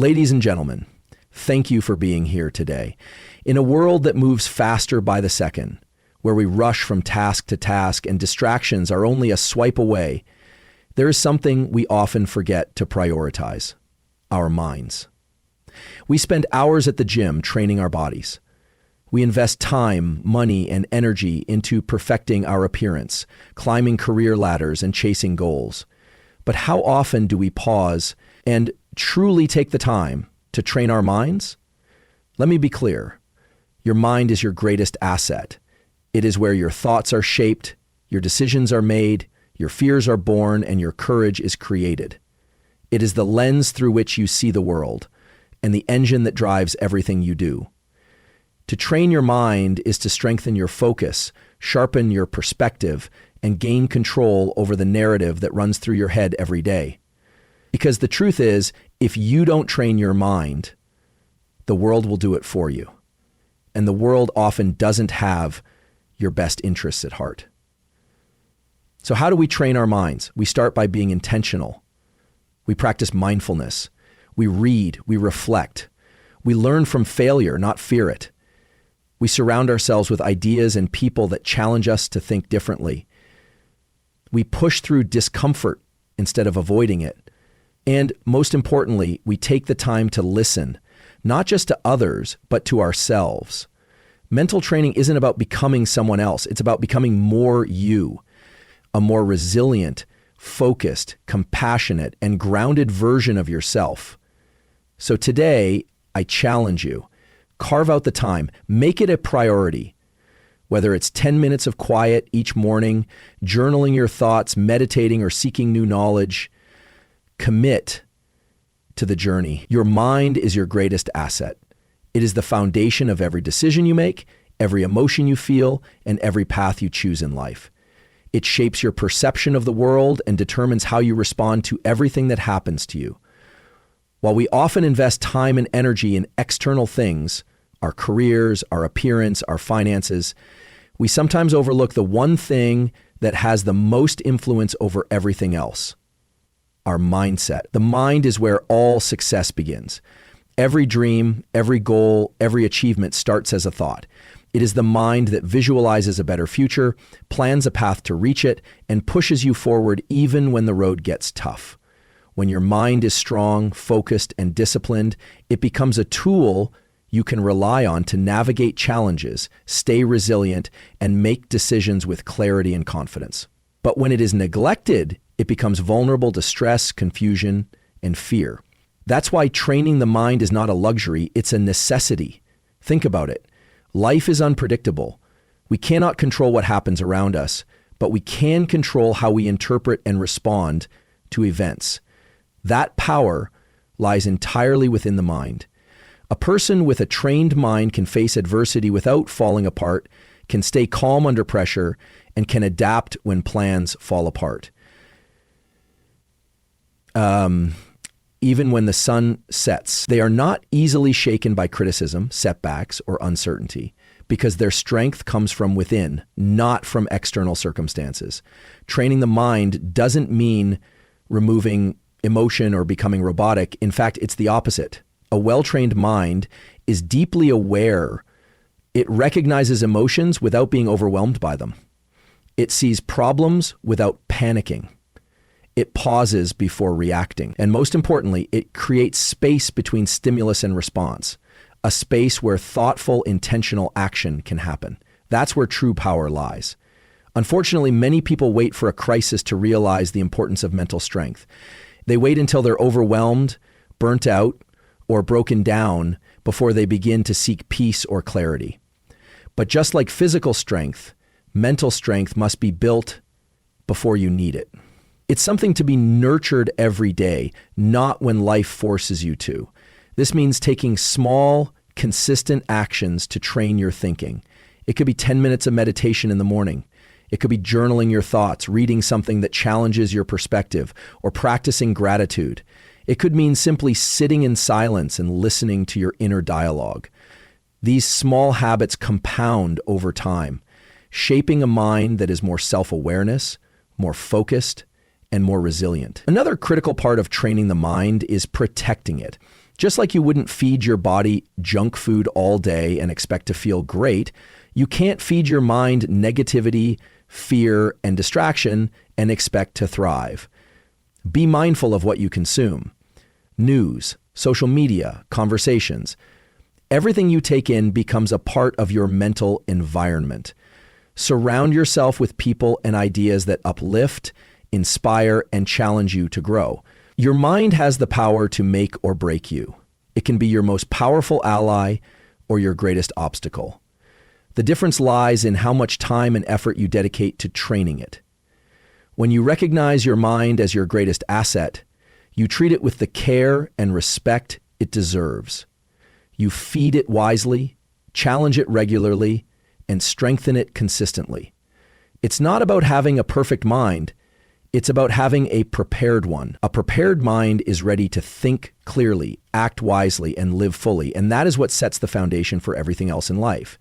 Ladies and gentlemen, thank you for being here today. In a world that moves faster by the second, where we rush from task to task and distractions are only a swipe away, there is something we often forget to prioritize: our minds. We spend hours at the gym training our bodies. We invest time, money, and energy into perfecting our appearance, climbing career ladders, and chasing goals. But how often do we pause and truly take the time to train our minds? Let me be clear. Your mind is your greatest asset. It is where your thoughts are shaped, your decisions are made, your fears are born, and your courage is created. It is the lens through which you see the world, and the engine that drives everything you do. To train your mind is to strengthen your focus, sharpen your perspective, and gain control over the narrative that runs through your head every day. Because the truth is, if you don't train your mind, the world will do it for you. And the world often doesn't have your best interests at heart. So how do we train our minds? We start by being intentional. We practice mindfulness. We read, we reflect. We learn from failure, not fear it. We surround ourselves with ideas and people that challenge us to think differently. We push through discomfort instead of avoiding it. And most importantly, we take the time to listen, not just to others, but to ourselves. Mental training isn't about becoming someone else. It's about becoming more you, a more resilient, focused, compassionate, and grounded version of yourself. So today, I challenge you. Carve out the time. Make it a priority. Whether it's 10 minutes of quiet each morning, journaling your thoughts, meditating, or seeking new knowledge, commit to the journey. Your mind is your greatest asset. It is the foundation of every decision you make, every emotion you feel, and every path you choose in life. It shapes your perception of the world and determines how you respond to everything that happens to you. While we often invest time and energy in external things, our careers, our appearance, our finances, we sometimes overlook the one thing that has the most influence over everything else: our mindset. The mind is where all success begins. Every dream, every goal, every achievement starts as a thought. It is the mind that visualizes a better future, plans a path to reach it, and pushes you forward even when the road gets tough. When your mind is strong, focused, and disciplined, it becomes a tool you can rely on to navigate challenges, stay resilient, and make decisions with clarity and confidence. But when it is neglected, it becomes vulnerable to stress, confusion, and fear. That's why training the mind is not a luxury, it's a necessity. Think about it. Life is unpredictable. We cannot control what happens around us, but we can control how we interpret and respond to events. That power lies entirely within the mind. A person with a trained mind can face adversity without falling apart, can stay calm under pressure, and can adapt when plans fall apart. Even when the sun sets, they are not easily shaken by criticism, setbacks, or uncertainty, because their strength comes from within, not from external circumstances. Training the mind doesn't mean removing emotion or becoming robotic. In fact, it's the opposite. A well-trained mind is deeply aware. It recognizes emotions without being overwhelmed by them. It sees problems without panicking. It pauses before reacting. And most importantly, it creates space between stimulus and response, a space where thoughtful, intentional action can happen. That's where true power lies. Unfortunately, many people wait for a crisis to realize the importance of mental strength. They wait until they're overwhelmed, burnt out, or broken down before they begin to seek peace or clarity. But just like physical strength, mental strength must be built before you need it. It's something to be nurtured every day, not when life forces you to. This means taking small, consistent actions to train your thinking. It could be 10 minutes of meditation in the morning. It could be journaling your thoughts, reading something that challenges your perspective, or practicing gratitude. It could mean simply sitting in silence and listening to your inner dialogue. These small habits compound over time, shaping a mind that is more self-awareness, more focused, and more resilient. Another critical part of training the mind is protecting it. Just like you wouldn't feed your body junk food all day and expect to feel great, you can't feed your mind negativity, fear, and distraction and expect to thrive. Be mindful of what you consume. News, social media, conversations. Everything you take in becomes a part of your mental environment. Surround yourself with people and ideas that uplift, inspire, and challenge you to grow. Your mind has the power to make or break you. It can be your most powerful ally or your greatest obstacle. The difference lies in how much time and effort you dedicate to training it. When you recognize your mind as your greatest asset, you treat it with the care and respect it deserves. You feed it wisely, challenge it regularly, and strengthen it consistently. It's not about having a perfect mind. It's about having a prepared one. A prepared mind is ready to think clearly, act wisely, and live fully. And that is what sets the foundation for everything else in life.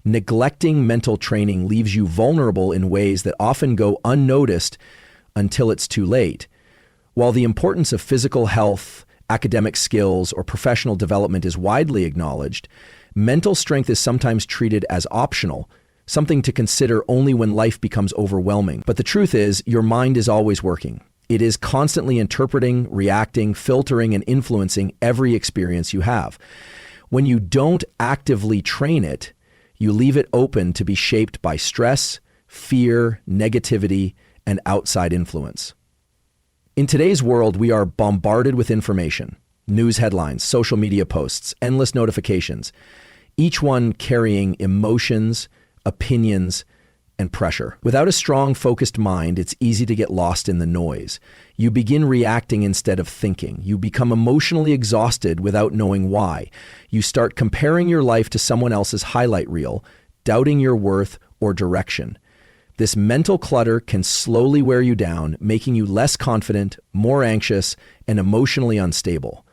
Neglecting mental training leaves you vulnerable in ways that often go unnoticed until it's too late. While the importance of physical health, academic skills, or professional development is widely acknowledged, mental strength is sometimes treated as optional, something to consider only when life becomes overwhelming. But the truth is, your mind is always working. It is constantly interpreting, reacting, filtering, and influencing every experience you have. When you don't actively train it, you leave it open to be shaped by stress, fear, negativity, and outside influence. In today's world, we are bombarded with information, news headlines, social media posts, endless notifications, each one carrying emotions, opinions, and pressure. Without a strong, focused mind, it's easy to get lost in the noise. You begin reacting instead of thinking. You become emotionally exhausted without knowing why. You start comparing your life to someone else's highlight reel, doubting your worth or direction. This mental clutter can slowly wear you down, making you less confident, more anxious, and emotionally unstable.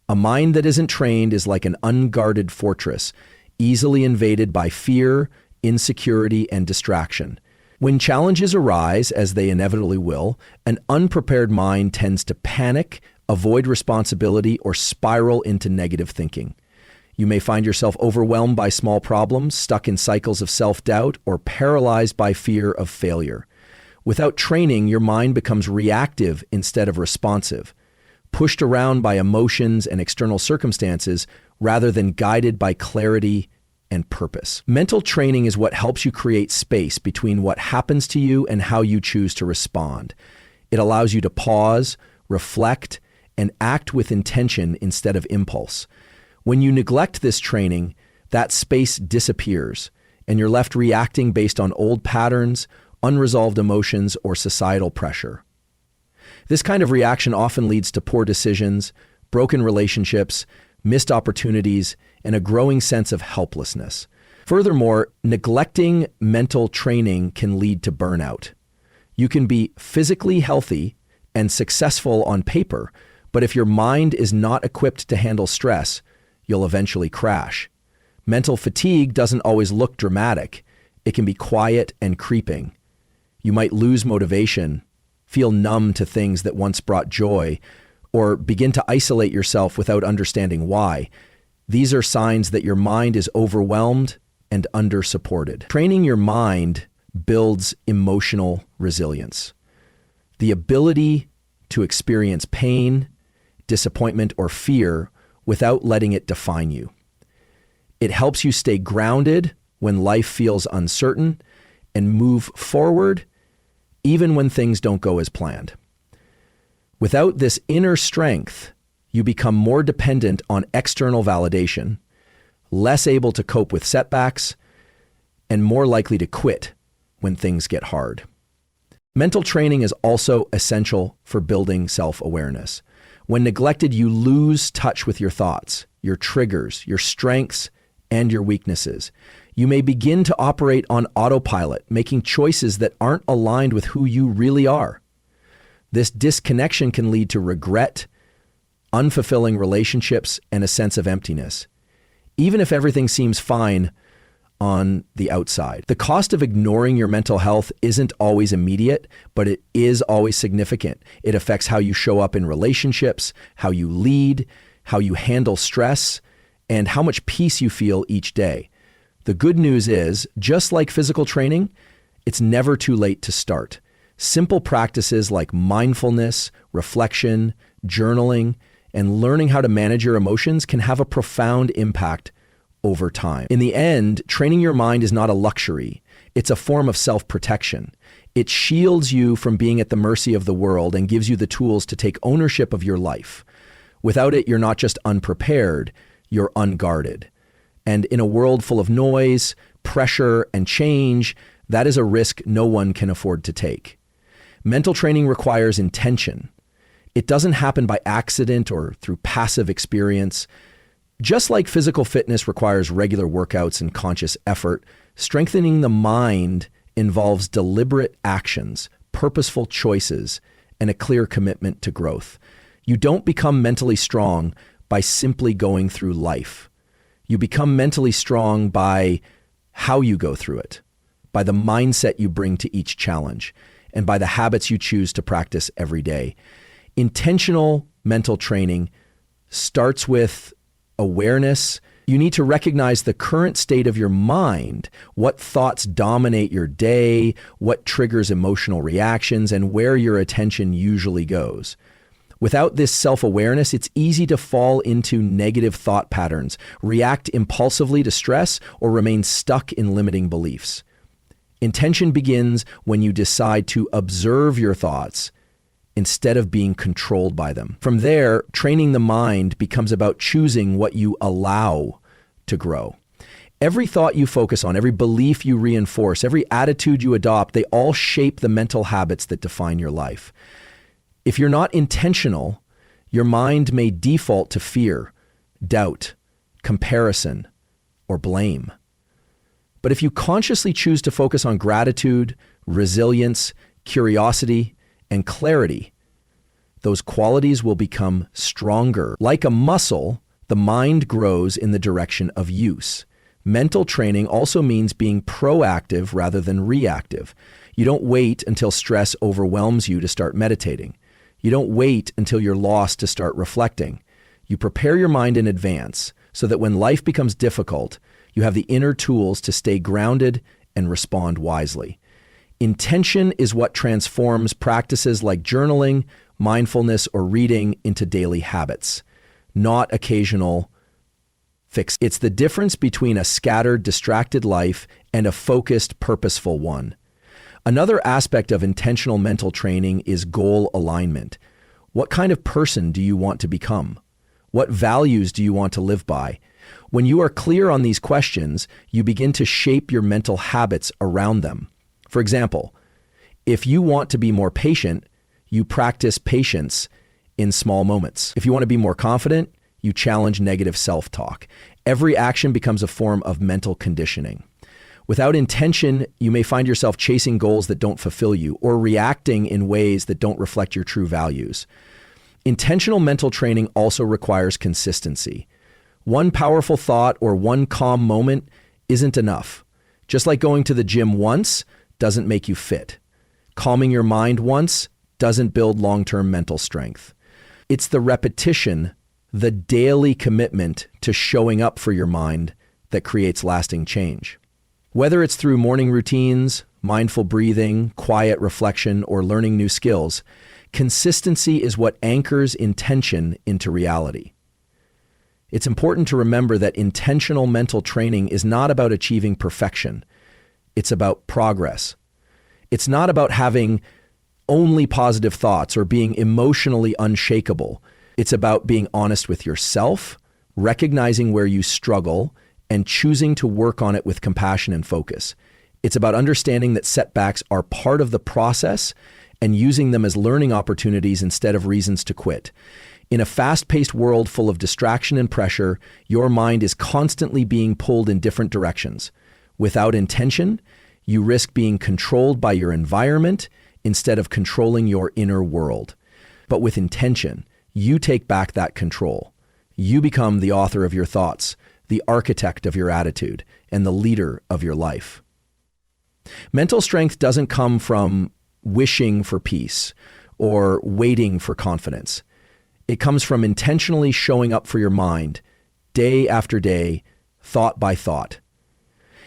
A mind that isn't trained is like an unguarded fortress, easily invaded by fear, insecurity, and distraction. When challenges arise, as they inevitably will, an unprepared mind tends to panic, avoid responsibility, or spiral into negative thinking. You may find yourself overwhelmed by small problems, stuck in cycles of self-doubt, or paralyzed by fear of failure. Without training, your mind becomes reactive instead of responsive, pushed around by emotions and external circumstances rather than guided by clarity and purpose. Mental training is what helps you create space between what happens to you and how you choose to respond. It allows you to pause, reflect, and act with intention instead of impulse. When you neglect this training, that space disappears, and you're left reacting based on old patterns, unresolved emotions, or societal pressure. This kind of reaction often leads to poor decisions, broken relationships, missed opportunities, and a growing sense of helplessness. Furthermore, neglecting mental training can lead to burnout. You can be physically healthy and successful on paper, but if your mind is not equipped to handle stress, you'll eventually crash. Mental fatigue doesn't always look dramatic. It can be quiet and creeping. You might lose motivation, feel numb to things that once brought joy, or begin to isolate yourself without understanding why. These are signs that your mind is overwhelmed and under-supported. Training your mind builds emotional resilience. The ability to experience pain, disappointment, or fear without letting it define you. It helps you stay grounded when life feels uncertain and move forward even when things don't go as planned. Without this inner strength, you become more dependent on external validation, less able to cope with setbacks, and more likely to quit when things get hard. Mental training is also essential for building self-awareness. When neglected, you lose touch with your thoughts, your triggers, your strengths, and your weaknesses. You may begin to operate on autopilot, making choices that aren't aligned with who you really are. This disconnection can lead to regret, unfulfilling relationships, and a sense of emptiness, even if everything seems fine on the outside. The cost of ignoring your mental health isn't always immediate, but it is always significant. It affects how you show up in relationships, how you lead, how you handle stress, and how much peace you feel each day. The good news is, just like physical training, it's never too late to start. Simple practices like mindfulness, reflection, journaling, and learning how to manage your emotions can have a profound impact over time. In the end, training your mind is not a luxury. It's a form of self-protection. It shields you from being at the mercy of the world and gives you the tools to take ownership of your life. Without it, you're not just unprepared, you're unguarded. And in a world full of noise, pressure, and change, that is a risk no one can afford to take. Mental training requires intention. It doesn't happen by accident or through passive experience. Just like physical fitness requires regular workouts and conscious effort, strengthening the mind involves deliberate actions, purposeful choices, and a clear commitment to growth. You don't become mentally strong by simply going through life. You become mentally strong by how you go through it, by the mindset you bring to each challenge, and by the habits you choose to practice every day. Intentional mental training starts with awareness. You need to recognize the current state of your mind, what thoughts dominate your day, what triggers emotional reactions, and where your attention usually goes. Without this self-awareness, it's easy to fall into negative thought patterns, react impulsively to stress, or remain stuck in limiting beliefs. Intention begins when you decide to observe your thoughts instead of being controlled by them. From there, training the mind becomes about choosing what you allow to grow. Every thought you focus on, every belief you reinforce, every attitude you adopt, they all shape the mental habits that define your life. If you're not intentional, your mind may default to fear, doubt, comparison, or blame. But if you consciously choose to focus on gratitude, resilience, curiosity, and clarity, those qualities will become stronger. Like a muscle, the mind grows in the direction of use. Mental training also means being proactive rather than reactive. You don't wait until stress overwhelms you to start meditating. You don't wait until you're lost to start reflecting. You prepare your mind in advance so that when life becomes difficult, you have the inner tools to stay grounded and respond wisely. Intention is what transforms practices like journaling, mindfulness, or reading into daily habits, not occasional fix. It's the difference between a scattered, distracted life and a focused, purposeful one. Another aspect of intentional mental training is goal alignment. What kind of person do you want to become? What values do you want to live by? When you are clear on these questions, you begin to shape your mental habits around them. For example, if you want to be more patient, you practice patience in small moments. If you want to be more confident, you challenge negative self-talk. Every action becomes a form of mental conditioning. Without intention, you may find yourself chasing goals that don't fulfill you or reacting in ways that don't reflect your true values. Intentional mental training also requires consistency. One powerful thought or one calm moment isn't enough. Just like going to the gym once doesn't make you fit. Calming your mind once doesn't build long-term mental strength. It's the repetition, the daily commitment to showing up for your mind that creates lasting change. Whether it's through morning routines, mindful breathing, quiet reflection, or learning new skills, consistency is what anchors intention into reality. It's important to remember that intentional mental training is not about achieving perfection. It's about progress. It's not about having only positive thoughts or being emotionally unshakable. It's about being honest with yourself, recognizing where you struggle, and choosing to work on it with compassion and focus. It's about understanding that setbacks are part of the process and using them as learning opportunities instead of reasons to quit. In a fast-paced world full of distraction and pressure, your mind is constantly being pulled in different directions. Without intention, you risk being controlled by your environment instead of controlling your inner world. But with intention, you take back that control. You become the author of your thoughts, the architect of your attitude, and the leader of your life. Mental strength doesn't come from wishing for peace or waiting for confidence. It comes from intentionally showing up for your mind, day after day, thought by thought.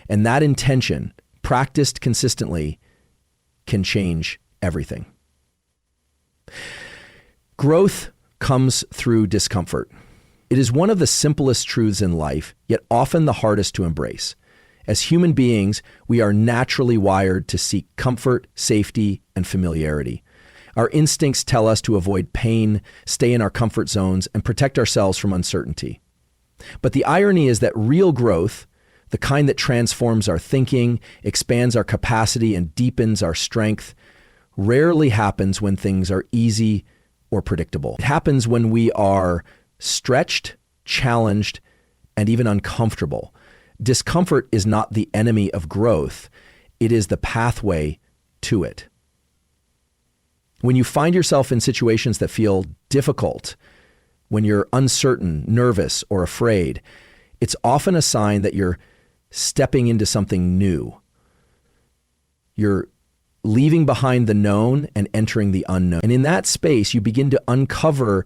And that intention, practiced consistently, can change everything. Growth comes through discomfort. It is one of the simplest truths in life, yet often the hardest to embrace. As human beings, we are naturally wired to seek comfort, safety, and familiarity. Our instincts tell us to avoid pain, stay in our comfort zones, and protect ourselves from uncertainty. But the irony is that real growth, the kind that transforms our thinking, expands our capacity, and deepens our strength, rarely happens when things are easy or predictable. It happens when we are stretched, challenged, and even uncomfortable. Discomfort is not the enemy of growth. It is the pathway to it. When you find yourself in situations that feel difficult, when you're uncertain, nervous, or afraid, it's often a sign that you're stepping into something new. You're leaving behind the known and entering the unknown. And in that space, you begin to uncover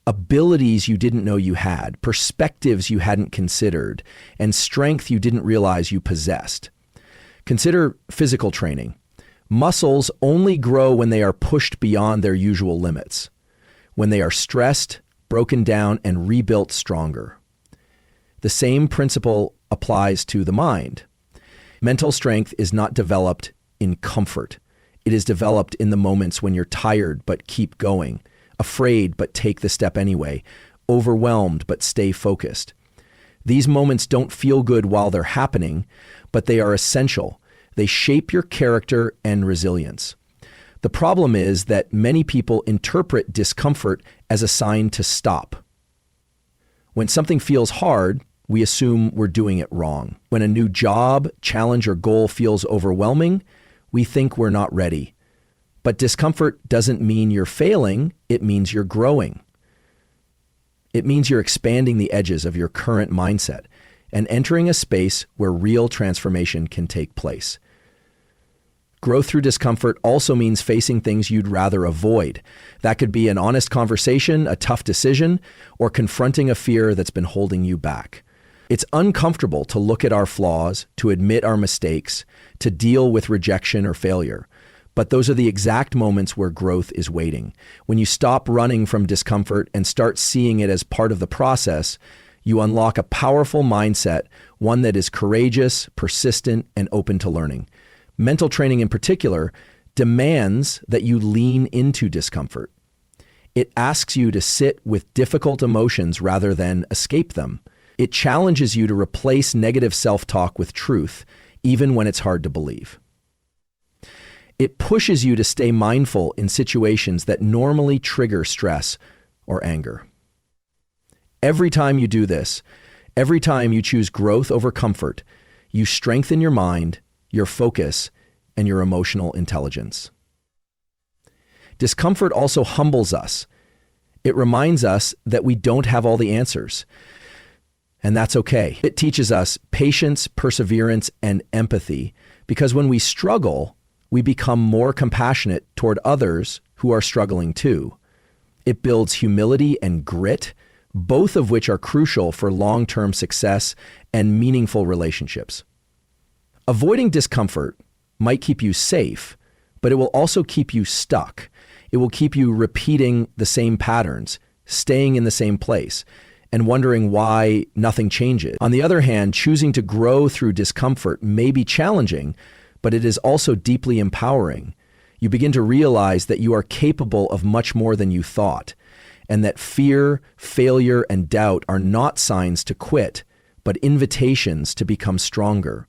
abilities you didn't know you had, perspectives you hadn't considered, and strength you didn't realize you possessed. Consider physical training. Muscles only grow when they are pushed beyond their usual limits, when they are stressed, broken down, and rebuilt stronger. The same principle applies to the mind. Mental strength is not developed in comfort. It is developed in the moments when you're tired but keep going, afraid but take the step anyway, overwhelmed but stay focused. These moments don't feel good while they're happening, but they are essential. They shape your character and resilience. The problem is that many people interpret discomfort as a sign to stop. When something feels hard, we assume we're doing it wrong. When a new job, challenge, or goal feels overwhelming, we think we're not ready. But discomfort doesn't mean you're failing, it means you're growing. It means you're expanding the edges of your current mindset and entering a space where real transformation can take place. Growth through discomfort also means facing things you'd rather avoid. That could be an honest conversation, a tough decision, or confronting a fear that's been holding you back. It's uncomfortable to look at our flaws, to admit our mistakes, to deal with rejection or failure. But those are the exact moments where growth is waiting. When you stop running from discomfort and start seeing it as part of the process, you unlock a powerful mindset, one that is courageous, persistent, and open to learning. Mental training in particular demands that you lean into discomfort. It asks you to sit with difficult emotions rather than escape them. It challenges you to replace negative self-talk with truth, even when it's hard to believe. It pushes you to stay mindful in situations that normally trigger stress or anger. Every time you do this, every time you choose growth over comfort, you strengthen your mind, your focus, and your emotional intelligence. Discomfort also humbles us. It reminds us that we don't have all the answers, and that's okay. It teaches us patience, perseverance, and empathy, because when we struggle, we become more compassionate toward others who are struggling too. It builds humility and grit, both of which are crucial for long-term success and meaningful relationships. Avoiding discomfort might keep you safe, but it will also keep you stuck. It will keep you repeating the same patterns, staying in the same place, and wondering why nothing changes. On the other hand, choosing to grow through discomfort may be challenging, but it is also deeply empowering. You begin to realize that you are capable of much more than you thought, and that fear, failure, and doubt are not signs to quit, but invitations to become stronger.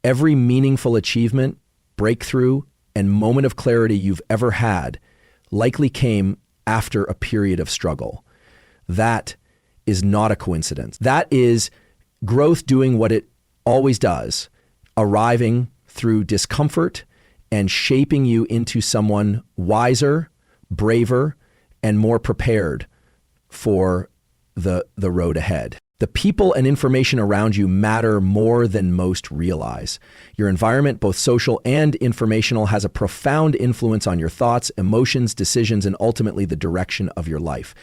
Every meaningful achievement, breakthrough, and moment of clarity you've ever had likely came after a period of struggle. That is not a coincidence. That is growth doing what it always does, arriving through discomfort and shaping you into someone wiser, braver, and more prepared for the road ahead. The people and information around you matter more than most realize. Your environment, both social and informational, has a profound influence on your thoughts, emotions, decisions, and ultimately the direction of your life.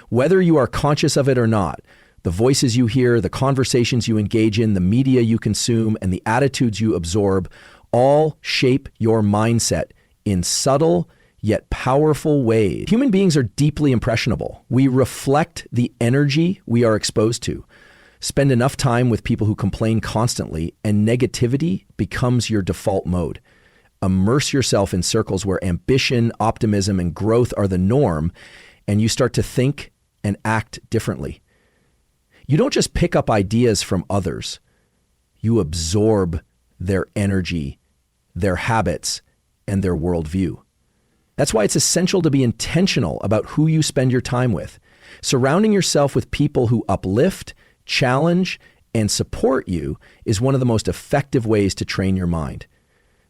Whether you are conscious of it or not, the voices you hear, the conversations you engage in, the media you consume, and the attitudes you absorb all shape your mindset in subtle yet powerful ways. Human beings are deeply impressionable. We reflect the energy we are exposed to. Spend enough time with people who complain constantly, and negativity becomes your default mode. Immerse yourself in circles where ambition, optimism, and growth are the norm, and you start to think and act differently. You don't just pick up ideas from others. You absorb their energy, their habits, and their worldview. That's why it's essential to be intentional about who you spend your time with. Surrounding yourself with people who uplift, challenge, and support you is one of the most effective ways to train your mind.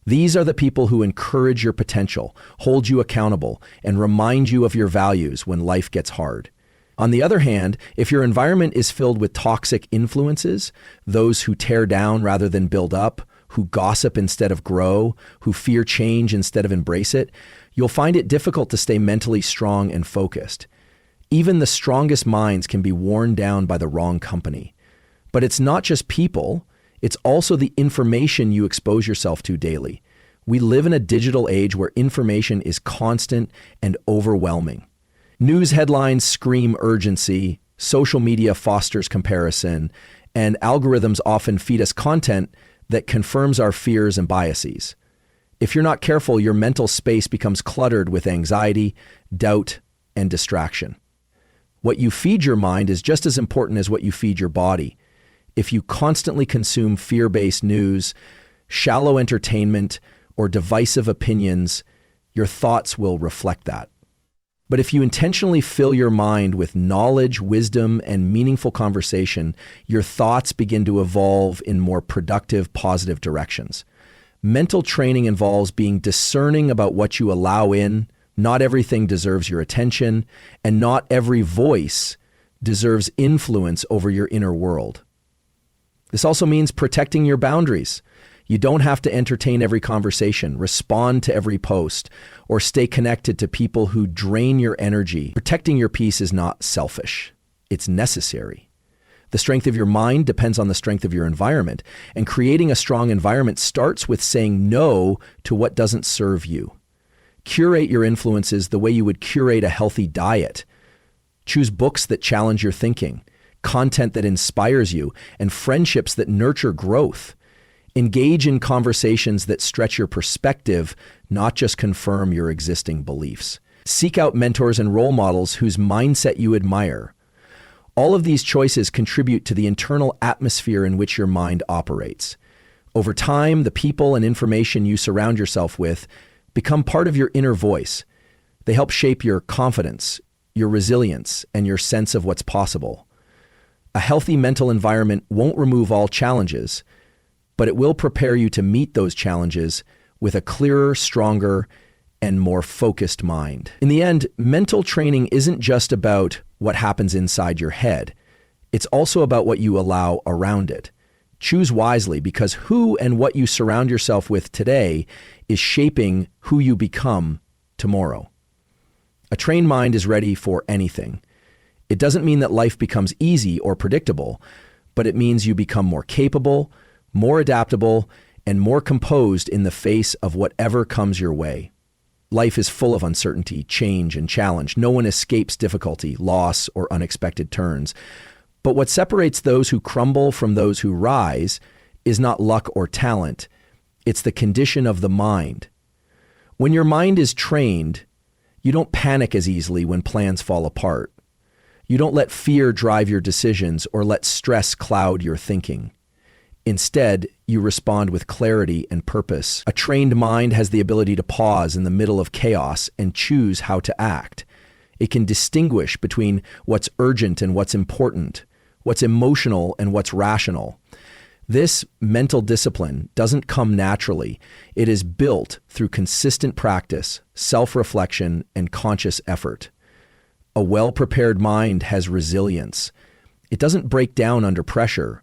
These are the people who encourage your potential, hold you accountable, and remind you of your values when life gets hard. On the other hand, if your environment is filled with toxic influences, those who tear down rather than build up, who gossip instead of grow, who fear change instead of embrace it, you'll find it difficult to stay mentally strong and focused. Even the strongest minds can be worn down by the wrong company. But it's not just people, it's also the information you expose yourself to daily. We live in a digital age where information is constant and overwhelming. News headlines scream urgency, social media fosters comparison, and algorithms often feed us content that confirms our fears and biases. If you're not careful, your mental space becomes cluttered with anxiety, doubt, and distraction. What you feed your mind is just as important as what you feed your body. If you constantly consume fear-based news, shallow entertainment, or divisive opinions, your thoughts will reflect that. But if you intentionally fill your mind with knowledge, wisdom, and meaningful conversation, your thoughts begin to evolve in more productive, positive directions. Mental training involves being discerning about what you allow in. Not everything deserves your attention, and not every voice deserves influence over your inner world. This also means protecting your boundaries. You don't have to entertain every conversation, respond to every post, or stay connected to people who drain your energy. Protecting your peace is not selfish. It's necessary. The strength of your mind depends on the strength of your environment, and creating a strong environment starts with saying no to what doesn't serve you. Curate your influences the way you would curate a healthy diet. Choose books that challenge your thinking, content that inspires you, and friendships that nurture growth. Engage in conversations that stretch your perspective, not just confirm your existing beliefs. Seek out mentors and role models whose mindset you admire. All of these choices contribute to the internal atmosphere in which your mind operates. Over time, the people and information you surround yourself with become part of your inner voice. They help shape your confidence, your resilience, and your sense of what's possible. A healthy mental environment won't remove all challenges, but it will prepare you to meet those challenges with a clearer, stronger, and more focused mind. In the end, mental training isn't just about what happens inside your head. It's also about what you allow around it. Choose wisely, because who and what you surround yourself with today is shaping who you become tomorrow. A trained mind is ready for anything. It doesn't mean that life becomes easy or predictable, but it means you become more capable, more adaptable, and more composed in the face of whatever comes your way. Life is full of uncertainty, change, and challenge. No one escapes difficulty, loss, or unexpected turns. But what separates those who crumble from those who rise is not luck or talent. It's the condition of the mind. When your mind is trained, you don't panic as easily when plans fall apart. You don't let fear drive your decisions or let stress cloud your thinking. Instead, you respond with clarity and purpose. A trained mind has the ability to pause in the middle of chaos and choose how to act. It can distinguish between what's urgent and what's important, what's emotional and what's rational. This mental discipline doesn't come naturally. It is built through consistent practice, self-reflection, and conscious effort. A well-prepared mind has resilience. It doesn't break down under pressure.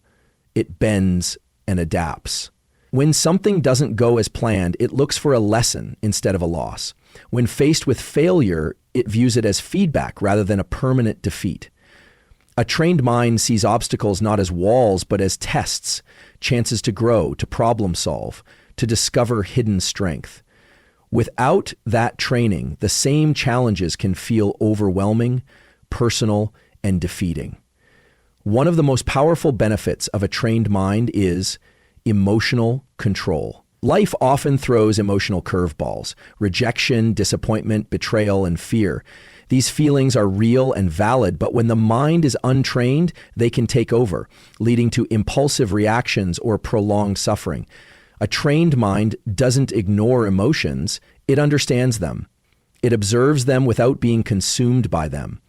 It bends and adapts. When something doesn't go as planned, it looks for a lesson instead of a loss. When faced with failure, it views it as feedback rather than a permanent defeat. A trained mind sees obstacles not as walls, but as tests, chances to grow, to problem solve, to discover hidden strength. Without that training, the same challenges can feel overwhelming, personal, and defeating. One of the most powerful benefits of a trained mind is emotional control. Life often throws emotional curveballs: rejection, disappointment, betrayal, and fear. These feelings are real and valid, but when the mind is untrained, they can take over, leading to impulsive reactions or prolonged suffering. A trained mind doesn't ignore emotions, it understands them. It observes them without being consumed by them.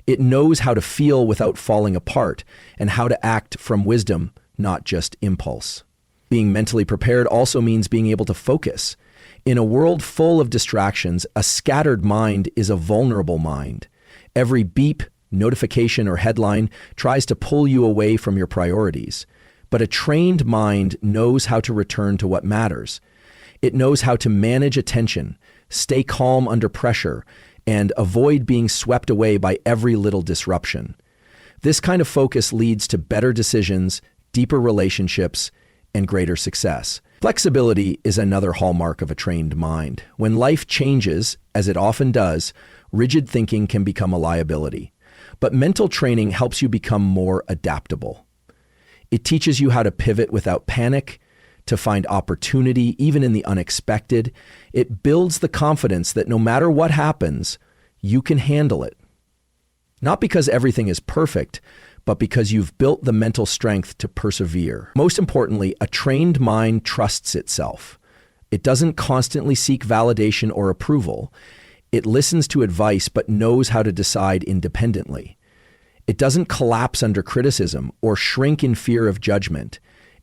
It knows how to feel without falling apart, and how to act from wisdom, not just impulse. Being mentally prepared also means being able to focus. In a world full of distractions, a scattered mind is a vulnerable mind. Every beep, notification, or headline tries to pull you away from your priorities. But a trained mind knows how to return to what matters. It knows how to manage attention, stay calm under pressure, and avoid being swept away by every little disruption. This kind of focus leads to better decisions, deeper relationships, and greater success. Flexibility is another hallmark of a trained mind. When life changes, as it often does, rigid thinking can become a liability. But mental training helps you become more adaptable. It teaches you how to pivot without panic, to find opportunity even in the unexpected. It builds the confidence that no matter what happens, you can handle it. Not because everything is perfect, but because you've built the mental strength to persevere. Most importantly, a trained mind trusts itself. It doesn't constantly seek validation or approval. It listens to advice but knows how to decide independently. It doesn't collapse under criticism or shrink in fear of judgment.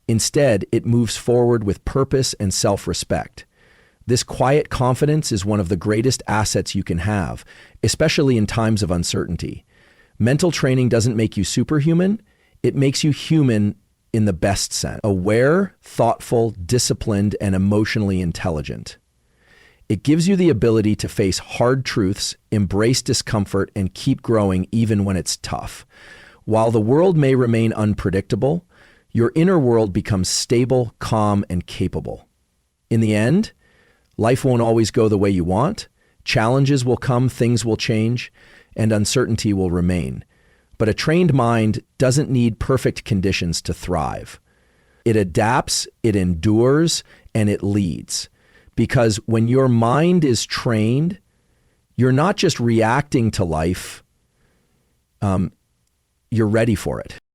Instead, it moves forward with purpose and self-respect. This quiet confidence is one of the greatest assets you can have, especially in times of uncertainty. Mental training doesn't make you superhuman, it makes you human in the best sense. Aware, thoughtful, disciplined, and emotionally intelligent. It gives you the ability to face hard truths, embrace discomfort, and keep growing even when it's tough. While the world may remain unpredictable, your inner world becomes stable, calm, and capable. In the end, life won't always go the way you want. Challenges will come, things will change, and uncertainty will remain. But a trained mind doesn't need perfect conditions to thrive. It adapts, it endures, and it leads. Because when your mind is trained, you're not just reacting to life, you're ready for it.